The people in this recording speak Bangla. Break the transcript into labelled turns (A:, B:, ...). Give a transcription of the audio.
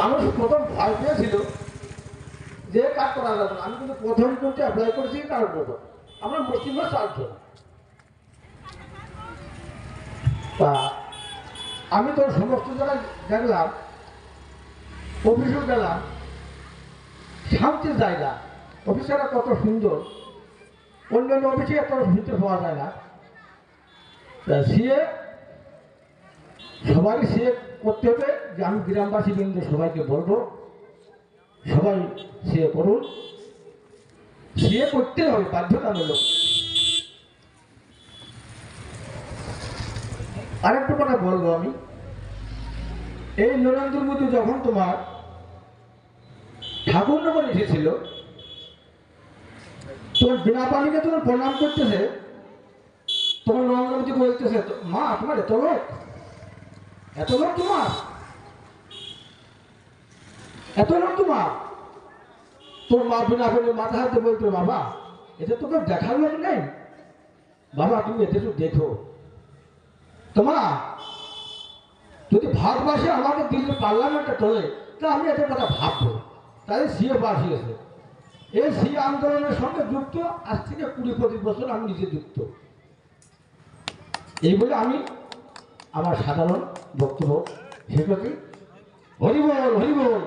A: মানুষ প্রথম ভয় পেয়েছিল যে কাজ করা যাবে না। আমি কিন্তু প্রথম করতে অ্যাপ্লাই করেছি কারণ প্রথম আমরা মুসলিমরা 4 জন। তা আমি তো সমস্ত জায়গায় দেখলাম, অফিসেও গেলাম, শান্তির জায়গা, অফিসাররা কত সুন্দর, অন্যান্য অফিসে এত ভিতরে পাওয়া যায় না। তা সিএ সবারই সিএ করতে হবে, যে আমি গ্রামবাসী বৃন্দ সবাইকে বলবো সবাই সিএ করুন, সিএ করতে হবে বাধ্যতামূলক। আরেকটু কথা বলবো আমি, এই নরেন্দ্র মোদী যখন তোমার ঠাকুরনগর এসেছিল, তোমার বিনা পানিকে তোমার প্রণাম করতেছে, তোমার নরেন্দ্র মোদী বলতেছে, মা তোমার এত লোক তোমার, এত লোক তোমার। তোর মা বিনা পানি মাথা হাতে বলতো, বাবা এটা তোকে দেখার লোক নেই, বাবা তুমি এতে একটু দেখো। তোমার যদি ভারতবর্ষে আমাকে দিল্লি পার্লামেন্টে তোলে, তা আমি এদের কথা ভাববো। তাই সিএ পাস হয়েছে, এই সিএ আন্দোলনের সঙ্গে যুক্ত, আজ থেকে 20-25 বছর আমি নিজে যুক্ত। এই বলে আমি আমার সাধারণ বক্তব্য শেষ করছি। হরি বল, হরি বল।